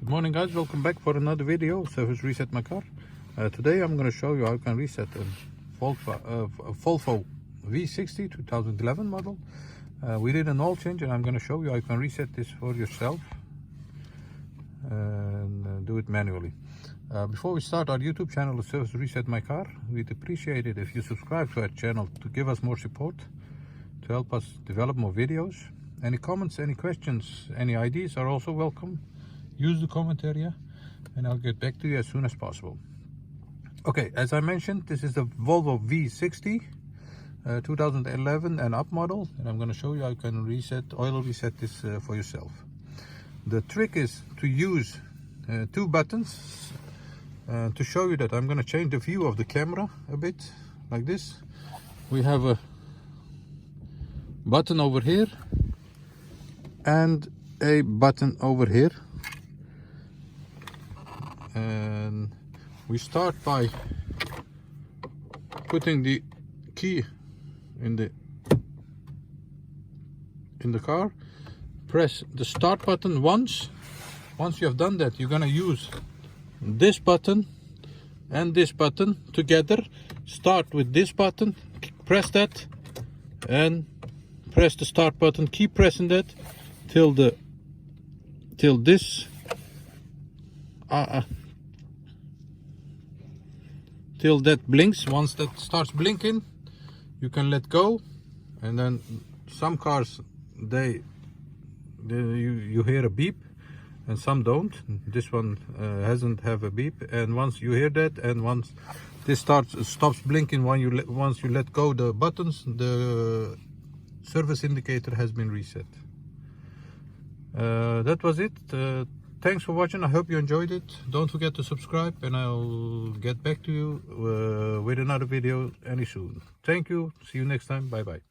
Good morning guys, welcome back for another video of Service Reset My Car. Today I'm going to show you how you can reset a Volvo V60 2011 model. We did an oil change and I'm going to show you how you can reset this for yourself and do it manually. Before we start our YouTube channel, Service Reset My Car, we'd appreciate it if you subscribe to our channel to give us more support, to help us develop more videos. Any comments, any questions, any ideas are also welcome. Use the comment area and I'll get back to you as soon as possible. Okay, as I mentioned, this is the Volvo V60 2011 and up model, and I'm going to show you how you can oil reset this for yourself. The trick is to use two buttons. To show you that, I'm going to change the view of the camera a bit, like this. We have a button over here and a button over here. And we start by putting the key in the car. Press the start button once. Once you have done that, you're gonna use this button and this button together. Start with this button, press that, and press the start button. Keep pressing that till this till that blinks. Once that starts blinking, you can let go, and then some cars you hear a beep and some don't. This one hasn't have a beep, and once you hear that and once this stops blinking, once you let go the buttons, the service indicator has been reset. That was it. Thanks for watching. I hope you enjoyed it. Don't forget to subscribe and I'll get back to you with another video any soon. Thank you. See you next time. Bye bye.